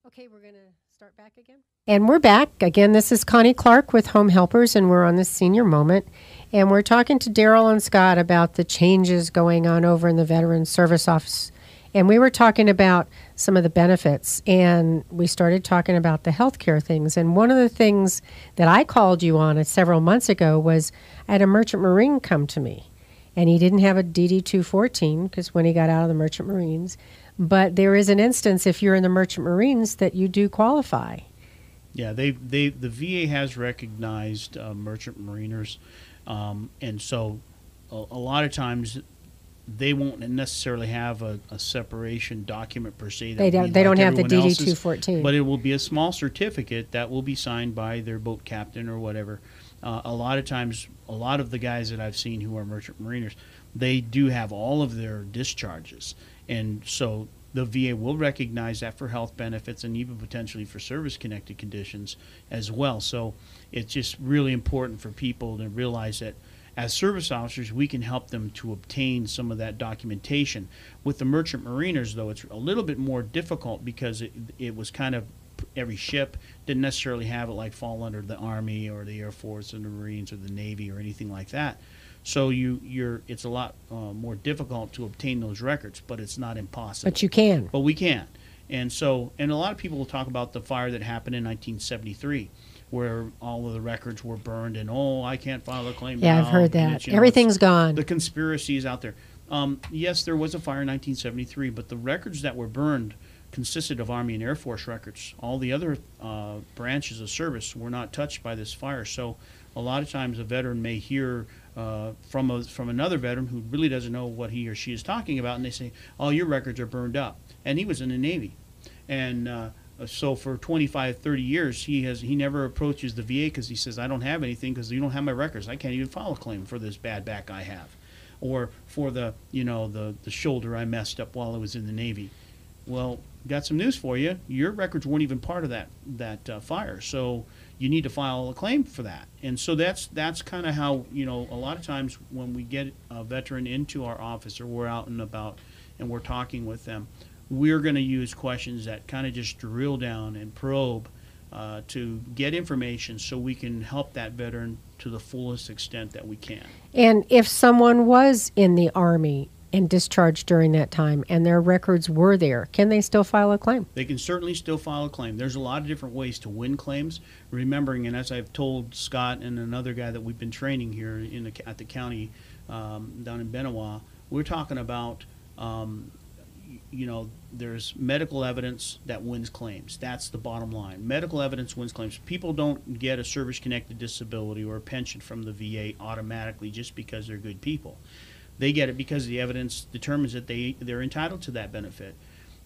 Okay, we're going to start back again. And we're back. Again, this is Connie Clark with Home Helpers, and we're on the senior moment. And we're talking to Darryl and Scott about the changes going on over in the Veterans Service Office. And we were talking about some of the benefits, and we started talking about the healthcare things. And one of the things that I called you on several months ago was I had a merchant Marine come to me. And he didn't have a DD-214 because when he got out of the Merchant Marines. But there is an instance if you're in the Merchant Marines that you do qualify. Yeah, the VA has recognized merchant mariners, and so a lot of times they won't necessarily have a separation document per se. They don't have the DD-214. But it will be a small certificate that will be signed by their boat captain or whatever. A lot of times, a lot of the guys that I've seen who are merchant mariners, they do have all of their discharges. And so the VA will recognize that for health benefits and even potentially for service-connected conditions as well. So it's just really important for people to realize that as service officers, we can help them to obtain some of that documentation. With the merchant mariners, though, it's a little bit more difficult because it was kind of every ship didn't necessarily have it like fall under the Army or the Air Force or the Marines or the Navy or anything like that. So it's a lot more difficult to obtain those records, but it's not impossible. But you can. But we can. And a lot of people will talk about the fire that happened in 1973, where all of the records were burned, and I can't file a claim now. Yeah, I've heard that. Everything's gone. The conspiracy is out there. Yes, there was a fire in 1973, but the records that were burned consisted of Army and Air Force records. All the other branches of service were not touched by this fire. So a lot of times a veteran may hear from another veteran who really doesn't know what he or she is talking about, and they say, "Oh, your records are burned up." And he was in the Navy. And so for 25, 30 years, he never approaches the VA because he says, "I don't have anything because you don't have my records. I can't even file a claim for this bad back I have, or for the shoulder I messed up while I was in the Navy." Well, got some news for you. Your records weren't even part of that fire, so you need to file a claim for that. And so that's kind of how, a lot of times when we get a veteran into our office or we're out and about and we're talking with them, we're going to use questions that kind of just drill down and probe to get information so we can help that veteran to the fullest extent that we can. And if someone was in the Army and discharged during that time and their records were there, can they still file a claim? They can certainly still file a claim. There's a lot of different ways to win claims. Remembering, and as I've told Scott and another guy that we've been training here at the county down in Benoit, we're talking about there's medical evidence that wins claims. That's the bottom line. Medical evidence wins claims. People don't get a service-connected disability or a pension from the VA automatically just because they're good people. They get it because the evidence determines that they're entitled to that benefit.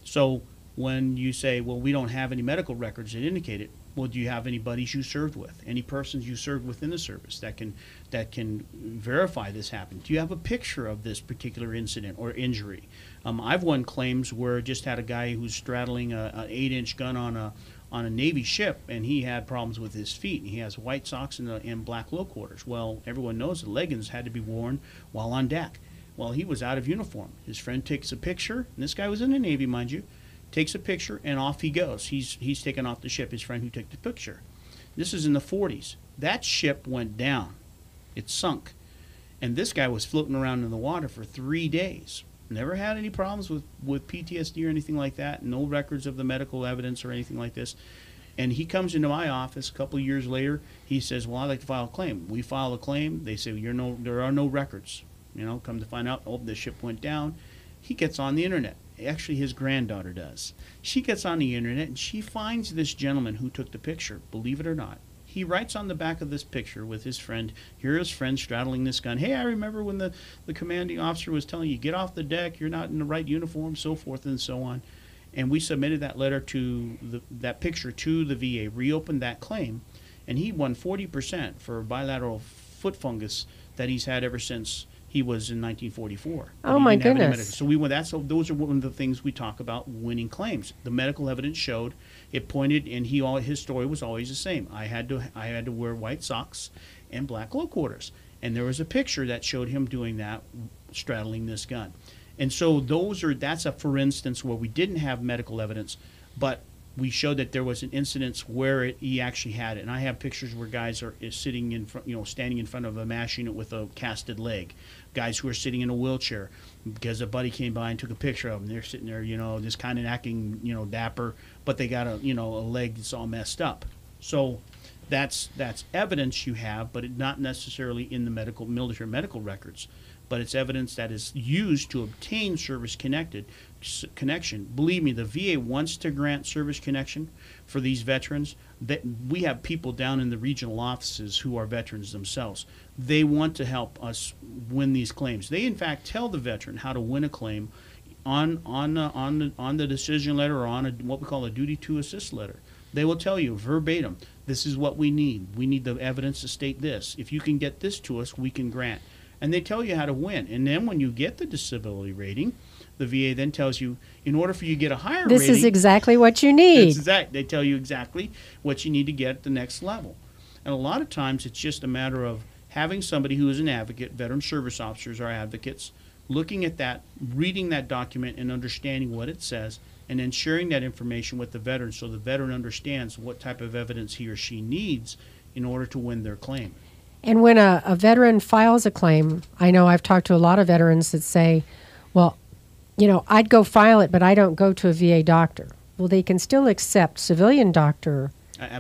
So when you say, well, we don't have any medical records that indicate it, well, do you have any buddies you served with, any persons you served within the service that can verify this happened? Do you have a picture of this particular incident or injury? I've won claims where I just had a guy who's straddling an 8-inch gun on a Navy ship, and he had problems with his feet. He has white socks and black low quarters. Well, everyone knows the leggings had to be worn while on deck. Well, he was out of uniform. His friend takes a picture, and this guy was in the Navy, mind you, takes a picture, and off he goes. He's taken off the ship, his friend who took the picture. This is in the 40s. That ship went down. It sunk. And this guy was floating around in the water for 3 days. Never had any problems with PTSD or anything like that. No records of the medical evidence or anything like this. And he comes into my office a couple of years later. He says, well, I'd like to file a claim. We file a claim. They say, there are no records. Come to find out, the ship went down. He gets on the internet actually his granddaughter does. She gets on the internet and she finds this gentleman who took the picture, believe it or not. He writes on the back of this picture with his friend, here his friend straddling this gun. Hey, I remember when the commanding officer was telling you, get off the deck, you're not in the right uniform, so forth and so on. And we submitted that letter that picture to the VA, reopened that claim, and he won 40% for bilateral foot fungus that he's had ever since he was in 1944. Oh my goodness! So those are one of the things we talk about winning claims. The medical evidence showed it pointed, and his story was always the same. I had to wear white socks and black low quarters, and there was a picture that showed him doing that, straddling this gun. And so that's a for instance where we didn't have medical evidence, but we showed that there was an incidence where he actually had it. And I have pictures where guys are sitting in front, standing in front of a MASH unit with a casted leg. Guys who are sitting in a wheelchair because a buddy came by and took a picture of them. They're sitting there, just kind of acting, dapper, but they got a leg that's all messed up. So that's evidence you have, but not necessarily in the military medical records. But it's evidence that is used to obtain service connection. Believe me, the VA wants to grant service connection for these veterans. That we have people down in the regional offices who are veterans themselves. They want to help us win these claims. They in fact tell the veteran how to win a claim on the decision letter or on what we call a duty to assist letter. They will tell you verbatim, this is what we need. We need the evidence to state this. If you can get this to us, we can grant. And they tell you how to win. And then when you get the disability rating, the VA then tells you, in order for you to get a higher rating... This is exactly what you need. They tell you exactly what you need to get at the next level. And a lot of times it's just a matter of having somebody who is an advocate, veteran service officers are advocates, looking at that, reading that document and understanding what it says, and then sharing that information with the veteran so the veteran understands what type of evidence he or she needs in order to win their claim. And when a veteran files a claim, I know I've talked to a lot of veterans that say, well, I'd go file it, but I don't go to a VA doctor. Well, they can still accept civilian doctor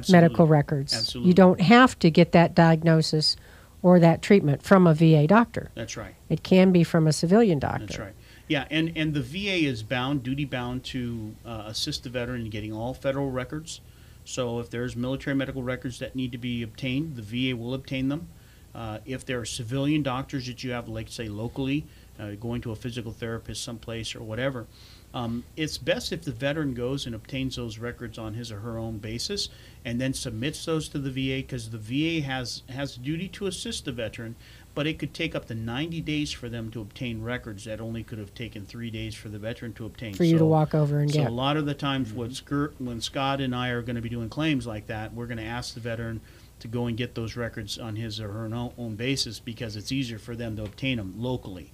medical records. Absolutely. You don't have to get that diagnosis or that treatment from a VA doctor. That's right. It can be from a civilian doctor. That's right. Yeah, and the VA is duty bound to assist the veteran in getting all federal records. So if there's military medical records that need to be obtained, the VA will obtain them. If there are civilian doctors that you have, like say locally, going to a physical therapist someplace or whatever, it's best if the veteran goes and obtains those records on his or her own basis and then submits those to the VA, because the VA has a duty to assist the veteran, but it could take up to 90 days for them to obtain records that only could have taken 3 days for the veteran to obtain. For you to walk over and get. So a lot of the times when Scott and I are going to be doing claims like that, we're going to ask the veteran to go and get those records on his or her own basis, because it's easier for them to obtain them locally.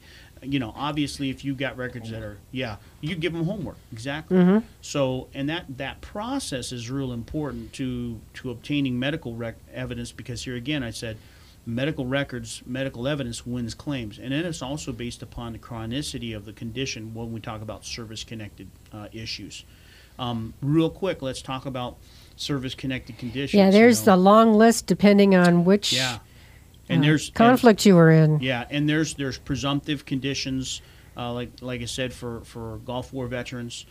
Obviously, if you've got records that are, you give them homework. Exactly. Mm-hmm. So, and that process is real important to obtaining medical evidence, because here again, I said, medical records, medical evidence wins claims. And then it's also based upon the chronicity of the condition when we talk about service-connected issues. Real quick, let's talk about service-connected conditions. Yeah, there's the long list depending on which and there's conflict you were in. Yeah, and there's presumptive conditions, like I said, for Gulf War veterans,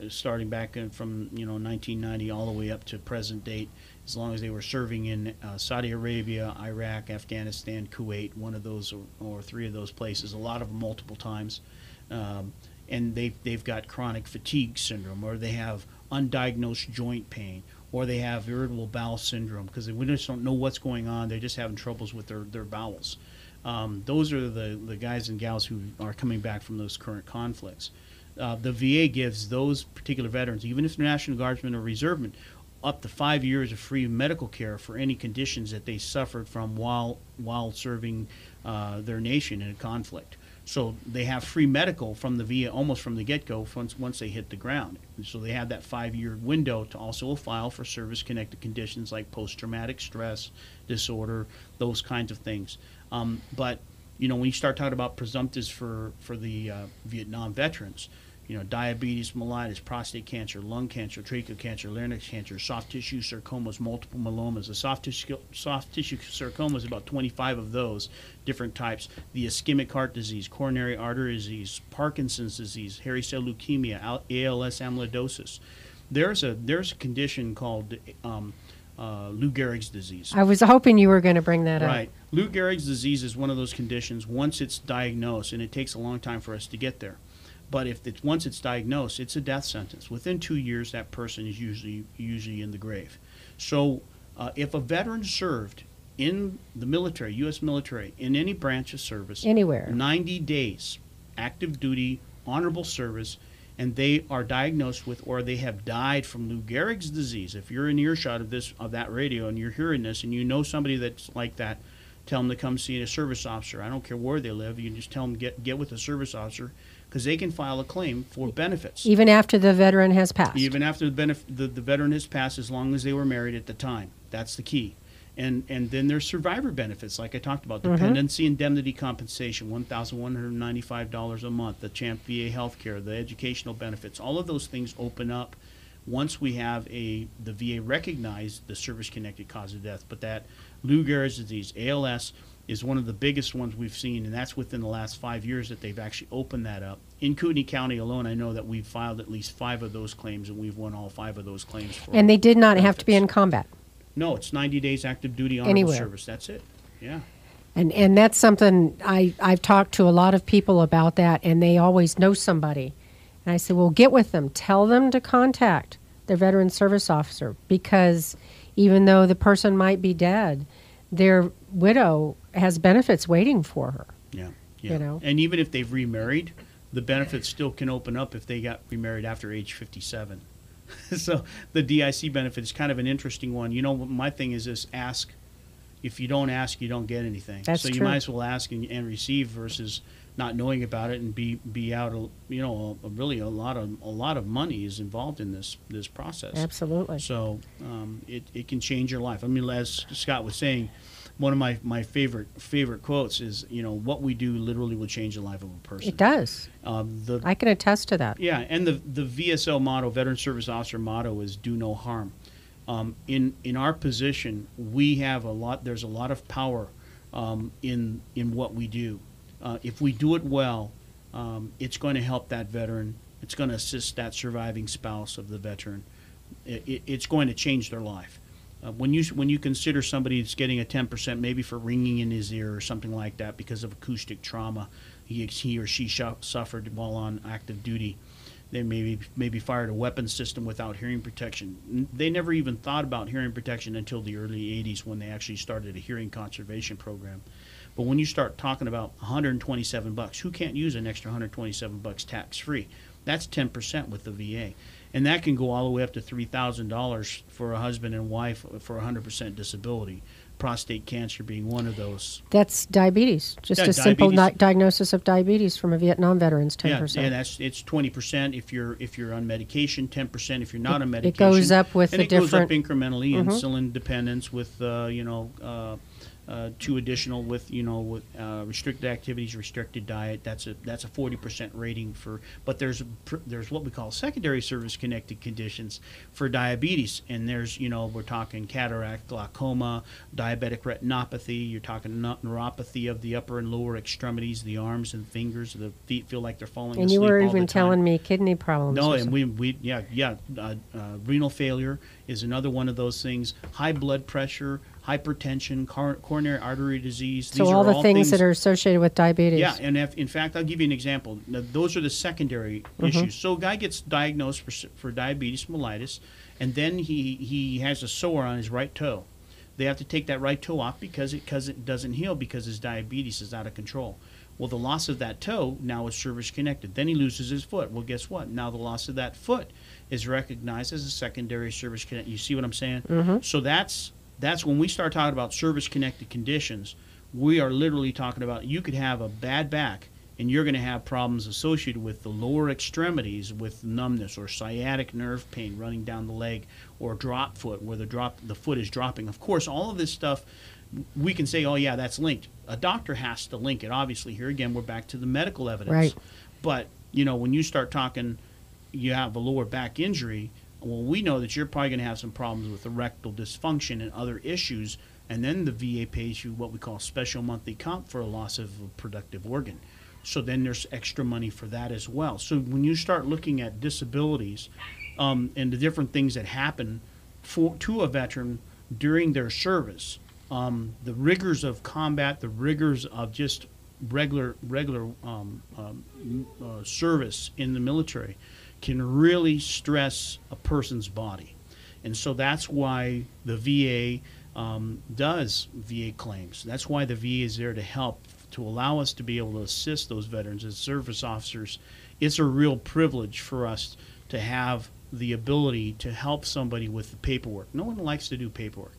starting back from 1990 all the way up to present date, as long as they were serving in Saudi Arabia, Iraq, Afghanistan, Kuwait, one of those or three of those places, a lot of them multiple times, and they've got chronic fatigue syndrome, or they have undiagnosed joint pain, or they have irritable bowel syndrome because we just don't know what's going on. They're just having troubles with their bowels. Those are the guys and gals who are coming back from those current conflicts. The VA gives those particular veterans, even if they're National Guardsmen or reservemen, up to 5 years of free medical care for any conditions that they suffered from while serving their nation in a conflict. So they have free medical from the VA almost from the get-go once they hit the ground. And so they have that 5-year window to also file for service-connected conditions like post-traumatic stress disorder, those kinds of things. But when you start talking about presumptives for the Vietnam veterans, diabetes mellitus, prostate cancer, lung cancer, tracheal cancer, larynx cancer, soft tissue sarcomas, multiple myelomas. The soft tissue sarcoma is about 25 of those different types. The ischemic heart disease, coronary artery disease, Parkinson's disease, hairy cell leukemia, ALS amyloidosis. There's a condition called Lou Gehrig's disease. I was hoping you were going to bring that up. Right. Lou Gehrig's disease is one of those conditions, once it's diagnosed, and it takes a long time for us to get there. But once it's diagnosed, it's a death sentence. Within 2 years, that person is usually in the grave. So if a veteran served in the military, U.S. military, in any branch of service, anywhere, 90 days, active duty, honorable service, and they are diagnosed with, or they have died from Lou Gehrig's disease. If you're in earshot of that radio and you're hearing this, and you know somebody that's like that, tell them to come see a service officer. I don't care where they live. You can just tell them get with a service officer, because they can file a claim for benefits. Even after the veteran has passed. Even after the veteran has passed, as long as they were married at the time. That's the key. And then there's survivor benefits, like I talked about, dependency indemnity compensation, $1,195 a month, the CHAMP VA health care, the educational benefits. All of those things open up once we have the VA recognize the service-connected cause of death. But that Lou Gehrig's disease, ALS, is one of the biggest ones we've seen, and that's within the last 5 years that they've actually opened that up. In Kootenai County alone, I know that we've filed at least 5 of those claims, and we've won all 5 of those claims. And they did not have to be in combat. No, it's 90 days active duty honorable service. That's it. Yeah. And that's something I've talked to a lot of people about that, and they always know somebody. And I said, well, get with them. Tell them to contact their veteran service officer, because even though the person might be dead, their widow has benefits waiting for her. Yeah. And even if they've remarried, the benefits still can open up if they got remarried after age 57. So the DIC benefit is kind of an interesting one. My thing is this: ask. If you don't ask, you don't get anything. That's so you might as well ask and receive versus not knowing about it and be out. Really a lot of money is involved in this process. Absolutely. So it can change your life. I mean, as Scott was saying, one of my favorite quotes is, what we do literally will change the life of a person. It does. I can attest to that. Yeah, and the VSO motto, Veteran Service Officer motto, is do no harm. In our position, we have there's a lot of power in what we do. If we do it well, it's going to help that veteran. It's going to assist that surviving spouse of the veteran. It's going to change their life. When you consider somebody that's getting a 10% maybe for ringing in his ear or something like that because of acoustic trauma he or she suffered while on active duty, they maybe fired a weapon system without hearing protection. They never even thought about hearing protection until the early 80s when they actually started a hearing conservation program. But when you start talking about $127, who can't use an extra $127 tax-free? That's 10% with the VA. And that can go all the way up to $3,000 for a husband and wife for 100% disability. Prostate cancer being one of those. That's diabetes. Just a simple diagnosis of diabetes from a Vietnam veteran's 10%. Yeah, it's 20% if you're on medication, 10% if you're not on medication. It goes up with and the different. It goes up incrementally. Insulin dependence with 2 additional with restricted activities, restricted diet. That's a 40% rating for. But there's what we call secondary service connected conditions for diabetes, and there's we're talking cataract, glaucoma, diabetic retinopathy. You're talking neuropathy of the upper and lower extremities, the arms and fingers, the feet feel like they're falling asleep. And you were all even the time. telling me kidney problems. No, and renal failure is another one of those things. High blood pressure, hypertension, coronary artery disease. So all the things that are associated with diabetes. Yeah, and in fact, I'll give you an example. Now, those are the secondary issues. So a guy gets diagnosed for diabetes mellitus, and then he has a sore on his right toe. They have to take that right toe off because it doesn't heal because his diabetes is out of control. Well, the loss of that toe now is service connected. Then he loses his foot. Well, guess what? Now the loss of that foot is recognized as a secondary service connected. You see what I'm saying? So that's when we start talking about service-connected conditions, we are literally talking about you could have a bad back and you're going to have problems associated with the lower extremities with numbness or sciatic nerve pain running down the leg or drop foot where the foot is dropping. Of course, all of this stuff, we can say, oh, yeah, that's linked. A doctor has to link it. Obviously, here again, we're back to the medical evidence. Right. But when you start talking, you have a lower back injury. Well, we know that you're probably going to have some problems with erectile dysfunction and other issues, and then the VA pays you what we call special monthly comp for a loss of a productive organ. So then there's extra money for that as well. So when you start looking at disabilities and the different things that happen to a veteran during their service, the rigors of combat, the rigors of just regular service in the military can really stress a person's body. And so that's why the VA does VA claims. That's why the VA is there to help, to allow us to be able to assist those veterans as service officers. It's a real privilege for us to have the ability to help somebody with the paperwork. No one likes to do paperwork,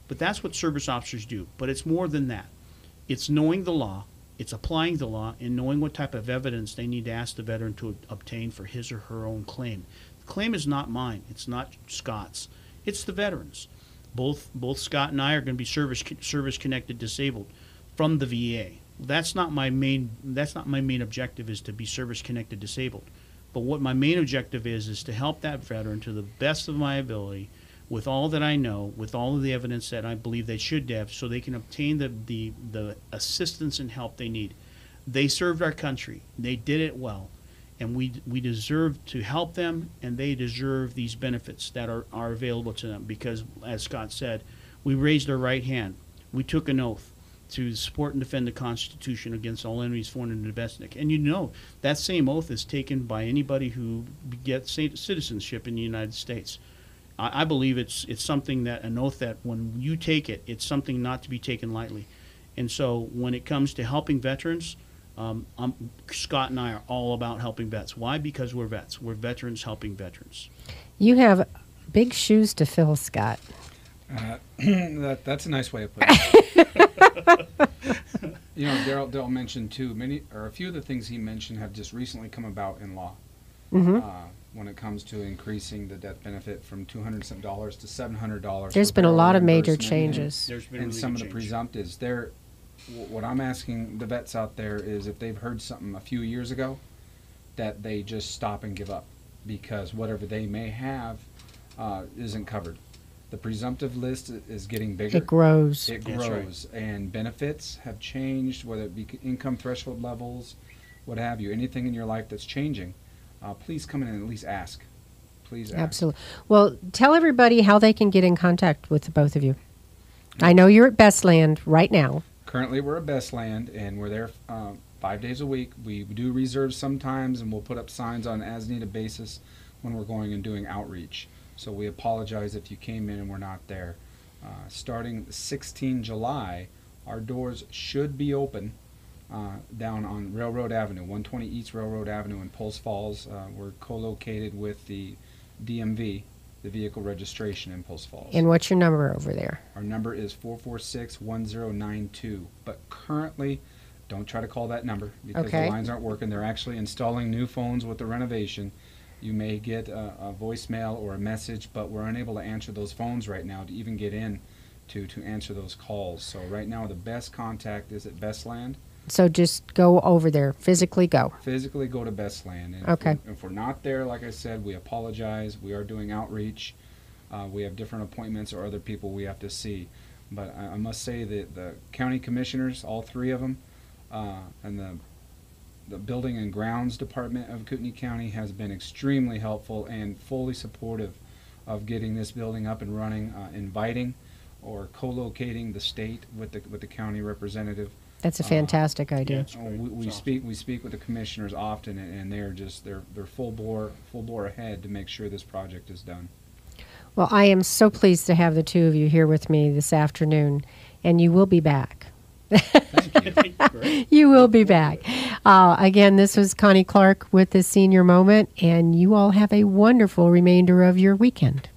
but that's what service officers do. But it's more than that. It's knowing the law, it's applying the law, and knowing what type of evidence they need to ask the veteran to obtain for his or her own claim. The claim is not mine. It's not Scott's. It's the veterans. Both Scott and I are going to be service-connected disabled from the VA. That's not my main objective, is to be service-connected disabled. But what my main objective is to help that veteran to the best of my ability, with all that I know, with all of the evidence that I believe they should have, so they can obtain the assistance and help they need. They served our country. They did it well. And we deserve to help them, and they deserve these benefits that are available to them because, as Scott said, we raised our right hand. We took an oath to support and defend the Constitution against all enemies, foreign and domestic. And that same oath is taken by anybody who gets citizenship in the United States. I believe it's something that, an oath that when you take it, it's something not to be taken lightly. And so when it comes to helping veterans, Scott and I are all about helping vets. Why? Because we're vets. We're veterans helping veterans. You have big shoes to fill, Scott. That's a nice way of putting it. Darryl mentioned too, a few of the things he mentioned have just recently come about in law. Mm-hmm. When it comes to increasing the death benefit from $200 to $700. There's been a lot of major changes. And some of the presumptives. What I'm asking the vets out there is, if they've heard something a few years ago, that they just stop and give up, because whatever they may have isn't covered. The presumptive list is getting bigger. It grows. It grows. Right. And benefits have changed, whether it be income threshold levels, what have you. Anything in your life that's changing, please come in and at least ask. Please ask. Absolutely. Well, tell everybody how they can get in contact with the both of you. I know you're at Bestland right now. Currently, we're at Bestland, and we're there 5 days a week. We do reserve sometimes, and we'll put up signs on an as-needed basis when we're going and doing outreach. So we apologize if you came in and we're not there. Starting 16 July, our doors should be open down on Railroad Avenue, 120 East Railroad Avenue in Pulse Falls. We're co-located with the DMV, the vehicle registration in Pulse Falls. And what's your number over there? Our number is 446-1092. But currently, don't try to call that number because the lines aren't working. They're actually installing new phones with the renovation. You may get a voicemail or a message, but we're unable to answer those phones right now to even get in to answer those calls. So right now, the best contact is at Bestland. So just go over there, physically go. Physically go to Bestland. And if we're not there, like I said, we apologize. We are doing outreach. We have different appointments or other people we have to see. But I must say that the county commissioners, all three of them, and the Building and Grounds Department of Kootenai County has been extremely helpful and fully supportive of getting this building up and running, inviting or co-locating the state with the county representative. That's a fantastic idea. We speak with the commissioners often, and they're full bore ahead to make sure this project is done. Well, I am so pleased to have the two of you here with me this afternoon, and you will be back. Thank you. You will be back. Again, this was Connie Clark with the Senior Moment, and you all have a wonderful remainder of your weekend.